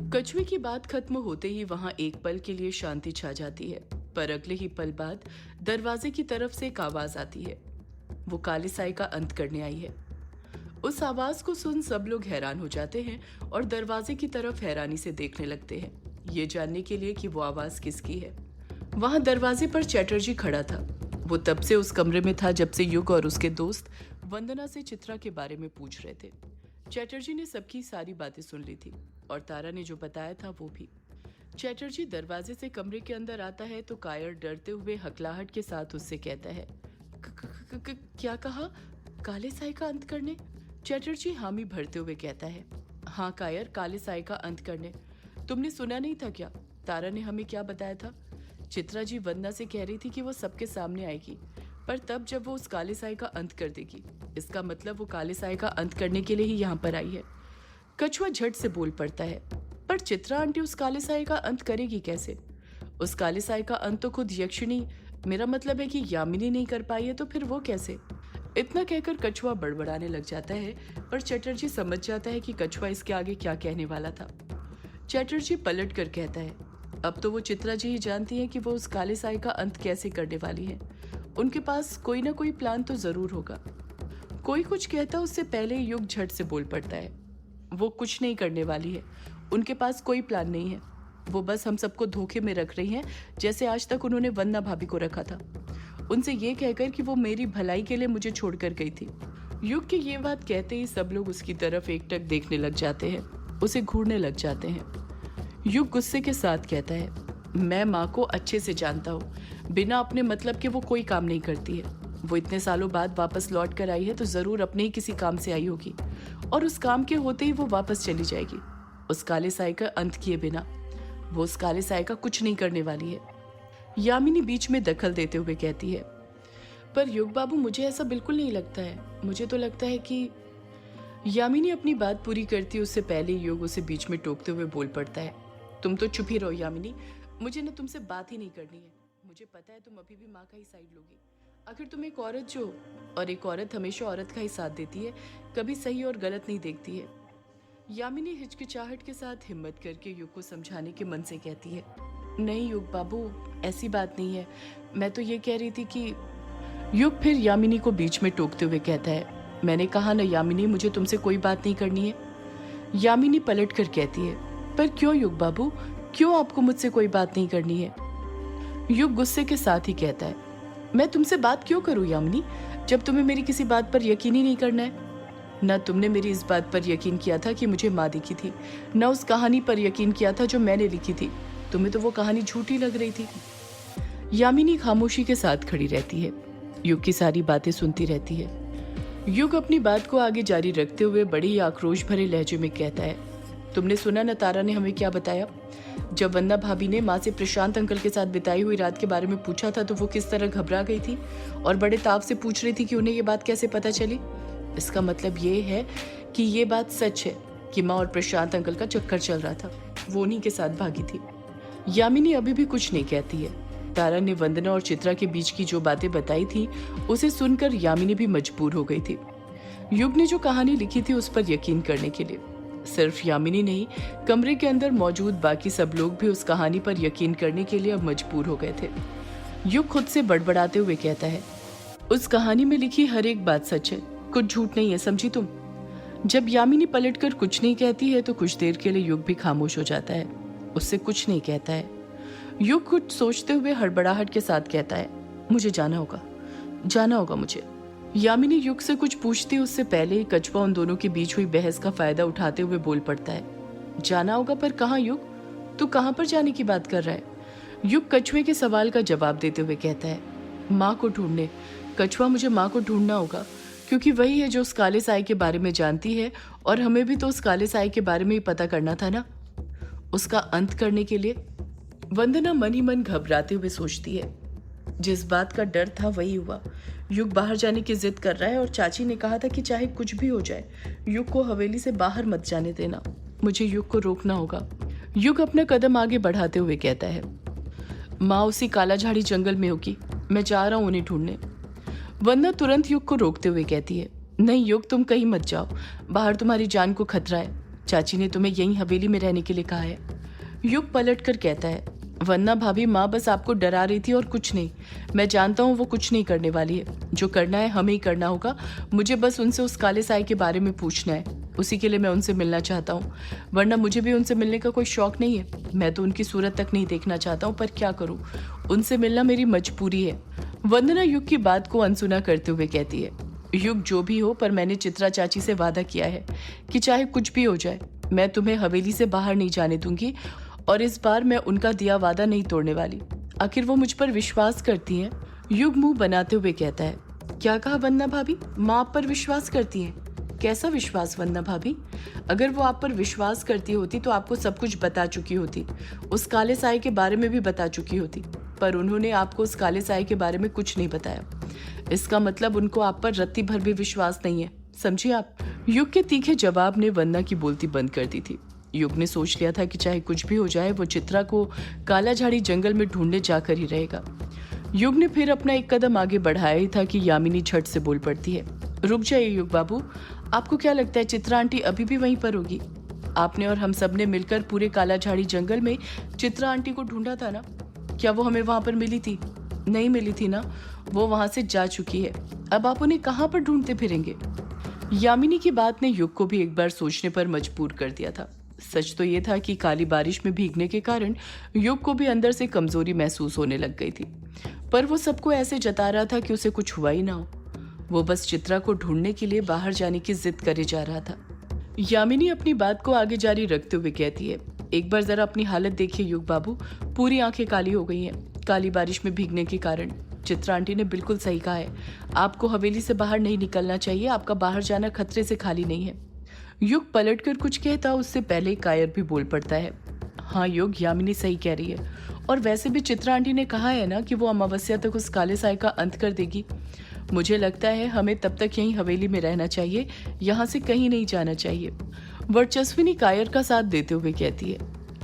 कछुए की बात खत्म होते ही वहां एक पल के लिए शांति छा जाती है, पर अगले ही पल बाद दरवाजे की तरफ से एक आवाज आती है। वो काले साए का अंत करने आई है। उस आवाज को सुन सब लोग हैरान हो जाते हैं और दरवाजे की तरफ हैरानी से देखने लगते हैं, ये जानने के लिए कि वो आवाज किसकी है। वहां दरवाजे पर चैटर्जी खड़ा था। वो तब से उस कमरे में था जब से युग और उसके दोस्त वंदना से चित्रा के बारे में पूछ रहे थे। चैटर्जी ने सबकी सारी बातें सुन ली थी और तारा ने जो बताया था वो भी। चैटर्जी दरवाजे से कमरे के अंदर आता है तो कायर डरते हुए हकलाहट के साथ उससे कहता है, क्या कहा? काले साए का अंत करने? चैटर्जी हामी भरते हुए कहता है, हाँ कायर, काले साए का अंत करने। तुमने सुना नहीं था क्या? तारा ने हमें क्या बताया था? चित्रा जी वंदना से कह रही थी कि वो सबके सामने आएगी, पर तब जब वो उस काले साए का अंत कर देगी। इसका मतलब वो काले साए का अंत करने के लिए ही यहाँ पर आई है। कछुआ झट से बोल पड़ता है, पर चित्रा आंटी उस काले साए का अंत करेगी कैसे? उस काले साए का अंत तो खुद यक्षिणी, मेरा मतलब है कि यामिनी नहीं कर पाई है, तो फिर वो कैसे? इतना कहकर कछुआ बड़बड़ाने लग जाता है, पर चैटर्जी समझ जाता है कि कछुआ इसके आगे क्या कहने वाला था। चैटर्जी पलट कर कहता है, अब तो वो चित्रा जी ही जानती है कि वो उस काले साए का अंत कैसे करने वाली है। उनके पास कोई ना कोई प्लान तो जरूर होगा। कोई कुछ कहता उससे पहले युग झट से बोल पड़ता है, वो कुछ नहीं करने वाली है। उनके पास कोई प्लान नहीं है। वो बस हम सबको धोखे में रख रही हैं, जैसे आज तक उन्होंने वंदना भाभी को रखा था, उनसे ये कहकर कि वो मेरी भलाई के लिए मुझे छोड़कर गई थी। युग की ये बात कहते ही सब लोग उसकी तरफ एकटक देखने लग जाते हैं, उसे घूरने लग जाते हैं। युग गुस्से के साथ कहता है, मैं माँ को अच्छे से जानता हूँ, बिना अपने मतलब के वो कोई काम नहीं करती है। वो इतने सालों बाद वापस लौट कर आई है तो जरूर अपने ही किसी काम से आई होगी, और उस काम के होते ही वो वापस चली जाएगी, उस काले साए का अंत किए बिना। वो उस काले साए का कुछ नहीं करने वाली है। यामिनी बीच में दखल देते हुए कहती है, पर युग बाबू, मुझे ऐसा बिल्कुल नहीं लगता है। मुझे तो लगता है कि यामिनी अपनी बात पूरी करती उससे पहले युग उसे बीच में टोकते हुए बोल पड़ता है, तुम तो चुप ही रहो यामिनी, मुझे ना तुमसे बात ही नहीं करनी है। मुझे पता है तुम अभी भी माँ का ही साइड लोगी। आखिर तुम एक औरत जो, और एक औरत हमेशा औरत का ही साथ देती है, कभी सही और गलत नहीं देखती है। यामिनी हिचकिचाहट के साथ हिम्मत करके युग को समझाने के मन से कहती है, नहीं युग बाबू, ऐसी बात नहीं है, मैं तो ये कह रही थी कि। युग फिर यामिनी को बीच में टोकते हुए कहता है, मैंने कहा ना यामिनी, मुझे तुमसे कोई बात नहीं करनी है। यामिनी पलट कर कहती है, पर क्यों युग बाबू, क्यों आपको मुझसे कोई बात नहीं करनी है? युग गुस्से के साथ ही कहता है, मैं तुमसे बात क्यों करूं यामिनी, जब तुम्हें मेरी किसी बात पर यकीन ही नहीं करना है। न तुमने मेरी इस बात पर यकीन किया था कि मुझे माँ दिखी थी, न उस कहानी पर यकीन किया था जो मैंने लिखी थी। तुम्हें तो वो कहानी झूठी लग रही थी। यामिनी खामोशी के साथ खड़ी रहती है, युग की सारी बातें सुनती रहती है। युग अपनी बात को आगे जारी रखते हुए बड़े ही आक्रोश भरे लहजे में कहता है, तुमने सुना न तारा ने हमें क्या बताया? जब वंदना भाभी ने माँ से प्रशांत अंकल के साथ बिताई हुई रात के बारे में पूछा था तो वो किस तरह घबरा गई थी और बड़े ताव से पूछ रही थी कि उन्हें ये बात कैसे पता चली। इसका मतलब ये है कि ये बात सच है कि माँ और प्रशांत अंकल का चक्कर चल रहा था, वो उन्हीं के साथ भागी थी। यामिनी अभी भी कुछ नहीं कहती है। तारा ने वंदना और चित्रा के बीच की जो बातें बताई थी उसे सुनकर यामिनी भी मजबूर हो गई थी। युग ने जो कहानी लिखी थी उस पर यकीन करने के लिए। सिर्फ यामिनी नहीं, कमरे के अंदर मौजूद बाकी सब लोग भी उस कहानी पर यकीन करने के लिए अब मजबूर हो गए थे। युग खुद से बड़बड़ाते हुए कहता है, उस कहानी में लिखी हर एक बात सच है, कुछ झूठ नहीं है, समझी तुम? जब यामिनी पलटकर कुछ नहीं कहती है तो कुछ देर के लिए युग भी खामोश हो जाता है, उससे कुछ नहीं कहता है। युग कुछ सोचते हुए हड़बड़ाहट के साथ कहता है, मुझे जाना होगा मुझे। यामिनी युग से कुछ पूछती उससे पहले ही कछुआ उन दोनों के बीच हुई बहस का फायदा उठाते हुए बोल पड़ता है, जाना होगा पर कहाँ युग? तू कहाँ पर जाने की बात कर रहा है? युग कछुए के सवाल का जवाब देते हुए कहता है, माँ को ढूंढने। कछुआ, मुझे माँ को ढूंढना होगा, क्योंकि वही है जो उस काले साए के बारे में जानती है, और हमें भी तो उस काले साए के बारे में ही पता करना था ना, उसका अंत करने के लिए। वंदना मन ही मन घबराते हुए सोचती है, जिस बात का डर था वही हुआ। युग बाहर जाने की जिद कर रहा है और चाची ने कहा था कि चाहे कुछ भी हो जाए युग को हवेली से बाहर मत जाने देना। मुझे युग को रोकना होगा। युग अपना कदम आगे बढ़ाते हुए कहता है, माँ उसी काला झाड़ी जंगल में होगी, मैं जा रहा हूँ उन्हें ढूंढने। वंदना तुरंत युग को रोकते हुए कहती है, नहीं युग, तुम कहीं मत जाओ, बाहर तुम्हारी जान को खतरा है। चाची ने तुम्हें यहीं हवेली में रहने के लिए कहा है। युग पलट कर कहता है, वंदना भाभी, माँ बस आपको डरा रही थी और कुछ नहीं। मैं जानता हूँ वो कुछ नहीं करने वाली है। जो करना है हमें ही करना होगा। मुझे बस उनसे उस काले साए के बारे में पूछना है, उसी के लिए मैं उनसे मिलना चाहता हूँ। वरना मुझे भी उनसे मिलने का कोई शौक नहीं है। मैं तो उनकी सूरत तक नहीं देखना चाहता हूँ, पर क्या करूँ, उनसे मिलना मेरी मजबूरी है। वंदना युग की बात को अनसुना करते हुए कहती है, युग जो भी हो, पर मैंने चित्रा चाची से वादा किया है कि चाहे कुछ भी हो जाए मैं तुम्हें हवेली से बाहर नहीं जाने दूंगी, और इस बार मैं उनका दिया वादा नहीं तोड़ने वाली। आखिर वो मुझ पर विश्वास करती हैं। युग मुंह बनाते हुए कहता है, क्या कहा वंदना भाभी? माँ आप पर विश्वास करती हैं? कैसा विश्वास वंदना भाभी? अगर वो आप पर विश्वास करती होती तो आपको सब कुछ बता चुकी होती, उस काले साए के बारे में भी बता चुकी होती, पर उन्होंने आपको उस काले साए के बारे में कुछ नहीं बताया। इसका मतलब उनको आप पर रत्ती भर भी विश्वास नहीं है, समझिए आप। युग के तीखे जवाब ने वंदना की बोलती बंद कर दी थी। युग ने सोच लिया था कि चाहे कुछ भी हो जाए वो चित्रा को काला झाड़ी जंगल में ढूंढने जाकर ही रहेगा। युग ने फिर अपना एक कदम आगे बढ़ाया ही था कि यामिनी झट से बोल पड़ती है, रुक जाइए युग बाबू, आपको क्या लगता है चित्रा आंटी अभी भी वहीं पर होगी? आपने और हम सब ने मिलकर पूरे काला झाड़ी जंगल में चित्रा आंटी को ढूंढा था ना? क्या वो हमें वहां पर मिली थी? नहीं मिली थी ना, वो वहां से जा चुकी है। अब आप उन्हें कहाँ पर ढूंढते फिरेंगे? यामिनी की बात ने युग को भी एक बार सोचने पर मजबूर कर दिया था। सच तो ये था कि काली बारिश में भीगने के कारण युग को भी अंदर से कमजोरी महसूस होने लग गई थी, पर वो सबको ऐसे जता रहा था कि उसे कुछ हुआ ही ना हो। वो बस चित्रा को ढूंढने के लिए बाहर जाने की जिद करे जा रहा था। यामिनी अपनी बात को आगे जारी रखते हुए कहती है, एक बार जरा अपनी हालत देखिए युग बाबू, पूरी आंखें काली हो गई हैं काली बारिश में भीगने के कारण। चित्रा आंटी ने बिल्कुल सही कहा है, आपको हवेली से बाहर नहीं निकलना चाहिए, आपका बाहर जाना खतरे से खाली नहीं है। युग पलटकर कुछ कहता उससे पहले कायर भी बोल पड़ता है, हाँ युग, यामिनी सही कह रही है, और वैसे भी चित्रा आंटी ने कहा है ना कि वो अमावस्या तक उस काले साए का अंत कर देगी। मुझे लगता है हमें तब तक यहीं हवेली में रहना चाहिए, यहाँ से कहीं नहीं जाना चाहिए। वर्चस्विनी कायर का साथ देते हुए कहती है,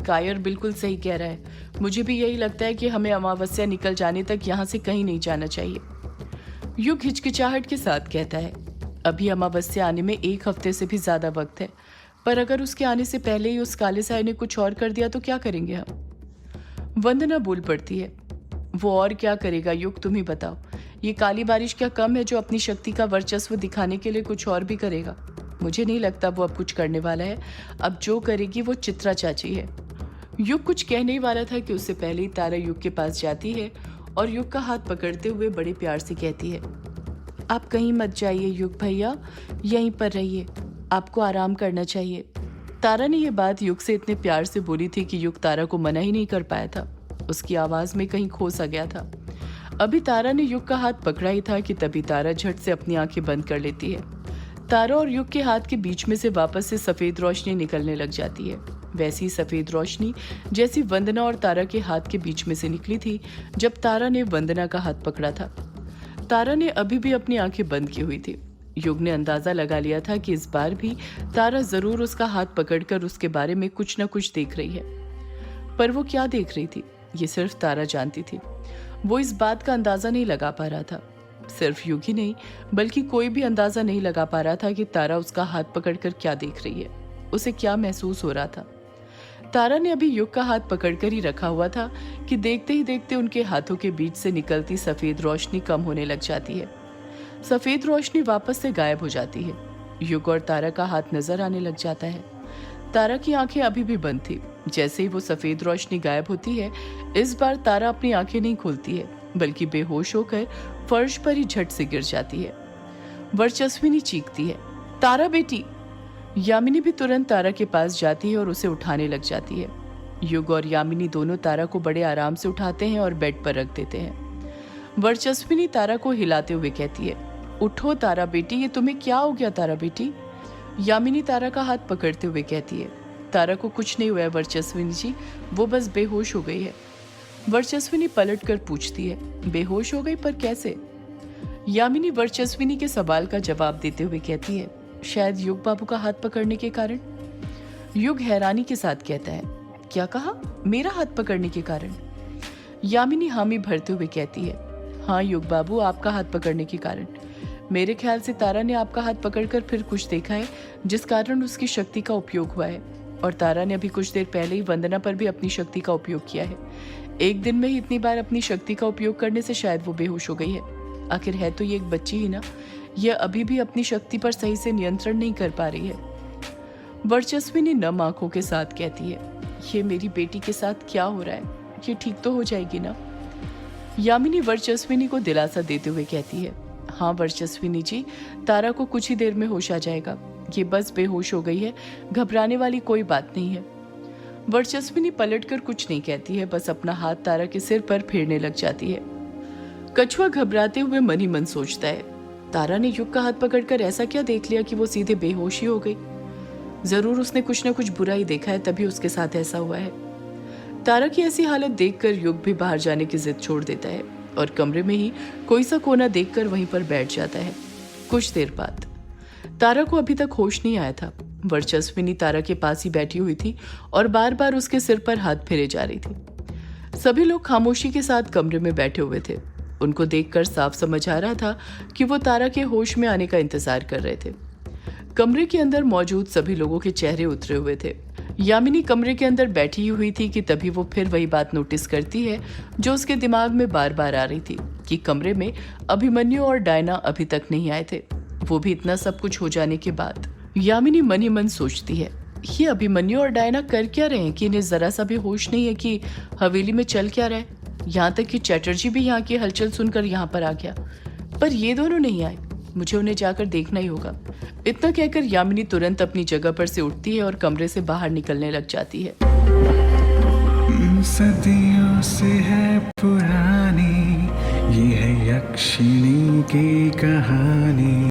कायर बिल्कुल सही कह रहा है, मुझे भी यही लगता है कि हमें अमावस्या निकल जाने तक यहाँ से कहीं नहीं जाना चाहिए। युग हिचकिचाहट के साथ कहता है, अभी अमावस्या आने में 1 हफ्ते से भी ज्यादा वक्त है, पर अगर उसके आने से पहले ही उस काले साए ने कुछ और कर दिया तो क्या करेंगे हम? वंदना बोल पड़ती है, वो और क्या करेगा युग, तुम ही बताओ। ये काली बारिश क्या कम है जो अपनी शक्ति का वर्चस्व दिखाने के लिए कुछ और भी करेगा? मुझे नहीं लगता वो अब कुछ करने वाला है। अब जो करेगी वो चित्रा चाची है। युग कुछ कहने ही वाला था कि उससे पहले ही तारा युग के पास जाती है और युग का हाथ पकड़ते हुए बड़े प्यार से कहती है, आप कहीं मत जाइए युग भैया, यहीं पर रहिए, आपको आराम करना चाहिए। तारा ने यह बात युग से इतने प्यार से बोली थी कि युग तारा को मना ही नहीं कर पाया था। उसकी आवाज में कहीं खो सा गया था। अभी तारा ने युग का हाथ पकड़ा ही था कि तभी तारा झट से अपनी आंखें बंद कर लेती है। तारा और युग के हाथ के बीच में से वापस से सफेद रोशनी निकलने लग जाती है, वैसी सफेद रोशनी जैसी वंदना और तारा के हाथ के बीच में से निकली थी जब तारा ने वंदना का हाथ पकड़ा था। तारा ने अभी भी अपनी आंखें बंद की हुई थी। युग ने अंदाजा लगा लिया था कि इस बार भी तारा जरूर उसका हाथ पकड़कर उसके बारे में कुछ न कुछ देख रही है, पर वो क्या देख रही थी ये सिर्फ तारा जानती थी। वो इस बात का अंदाजा नहीं लगा पा रहा था। सिर्फ युग ही नहीं बल्कि कोई भी अंदाजा नहीं लगा पा रहा था कि तारा उसका हाथ पकड़कर क्या देख रही है, उसे क्या महसूस हो रहा था। तारा ने अभी युग का हाथ पकड़कर ही रखा हुआ था कि देखते ही देखते उनके हाथों के बीच से निकलती सफेद रोशनी कम होने लग जाती है। सफेद रोशनी वापस से गायब हो जाती है। युग और तारा का हाथ नजर आने लग जाता है। तारा की आंखें अभी भी बंद थी। जैसे ही वो सफेद रोशनी गायब होती है, इस बार तारा अपनी आंखें नहीं खोलती है बल्कि बेहोश होकर फर्श पर ही झट से गिर जाती है। वर्चस्विनी चीखती है, तारा बेटी। यामिनी भी तुरंत तारा के पास जाती है और उसे उठाने लग जाती है। युग और यामिनी दोनों तारा को बड़े आराम से उठाते हैं और बेड पर रख देते हैं। वर्चस्विनी तारा को हिलाते हुए कहती है, उठो तारा बेटी, ये तुम्हें क्या हो गया तारा बेटी? यामिनी तारा का हाथ पकड़ते हुए कहती है, तारा को कुछ नहीं हुआ है वर्चस्विनी जी, वो बस बेहोश हो गई है। वर्चस्विनी पलट कर पूछती है, बेहोश हो गई, पर कैसे? यामिनी वर्चस्विनी के सवाल का जवाब देते हुए कहती है, शायद युग बाबू का हाथ पकड़ने के कारण। युग हैरानी के साथ कहता है, क्या कहा? मेरा हाथ पकड़ने के कारण? यामिनी हामी भरते हुए कहती है, हाँ युग बाबू, आपका हाथ पकड़ने के कारण। मेरे ख्याल से तारा ने आपका हाथ पकड़कर फिर कुछ देखा है जिस कारण उसकी शक्ति का उपयोग हुआ है। और तारा ने अभी कुछ देर पहले ही वंदना पर भी अपनी शक्ति का उपयोग किया है। एक दिन में ही इतनी बार अपनी शक्ति का उपयोग करने से शायद वो बेहोश हो गई है। आखिर है तो ये एक बच्ची ही ना, यह अभी भी अपनी शक्ति पर सही से नियंत्रण नहीं कर पा रही है। वर्चस्विनी नम आंखों के साथ कहती है, ये मेरी बेटी के साथ क्या हो रहा है? ये ठीक तो हो जाएगी ना? यामिनी वर्चस्विनी को दिलासा देते हुए कहती है, हाँ वर्चस्विनी जी, तारा को कुछ ही देर में होश आ जाएगा। ये बस बेहोश हो गई है, घबराने वाली कोई बात नहीं है। वर्चस्विनी पलटकर कुछ नहीं कहती है, बस अपना हाथ तारा के सिर पर फेरने लग जाती है। कछुआ घबराते हुए मन ही मन सोचता है, तारा ने युग का हाथ पकड़कर ऐसा क्या देख लिया कि वो सीधे बेहोश ही हो गई? जरूर उसने कुछ न कुछ बुरा ही देखा है, तभी उसके साथ ऐसा हुआ है। तारा की ऐसी हालत देखकर युग भी बाहर जाने की जिद छोड़ देता है और कमरे में ही कोई सा कोना देखकर वहीं पर बैठ जाता है। कुछ देर बाद तारा को अभी तक होश नहीं आया था। वर्चस्विनी तारा के पास ही बैठी हुई थी और बार बार उसके सिर पर हाथ फेरे जा रही थी। सभी लोग खामोशी के साथ कमरे में बैठे हुए थे। उनको देखकर साफ समझ आ रहा था कि वो तारा के होश में आने का इंतजार कर रहे थे। कमरे के अंदर मौजूद सभी लोगों के चेहरे उतरे हुए थे। यामिनी कमरे के अंदर बैठी हुई थी कि तभी वो फिर वही बात नोटिस करती है जो उसके दिमाग में बार बार आ रही थी कि कमरे में अभिमन्यु और डायना अभी तक नहीं आए थे, वो भी इतना सब कुछ हो जाने के बाद। यामिनी मन ही मन सोचती है, ये अभिमन्यु और डायना कर क्या रहे हैं कि इन्हें जरा सा भी होश नहीं है कि हवेली में चल क्या रहा है। यहाँ तक कि चैटर्जी भी यहाँ की हलचल सुनकर यहाँ पर आ गया, पर ये दोनों नहीं आए। मुझे उन्हें जाकर देखना ही होगा। इतना कहकर यामिनी तुरंत अपनी जगह पर से उठती है और कमरे से बाहर निकलने लग जाती है। सदियों से है पुरानी ये है यक्षिणी की कहानी।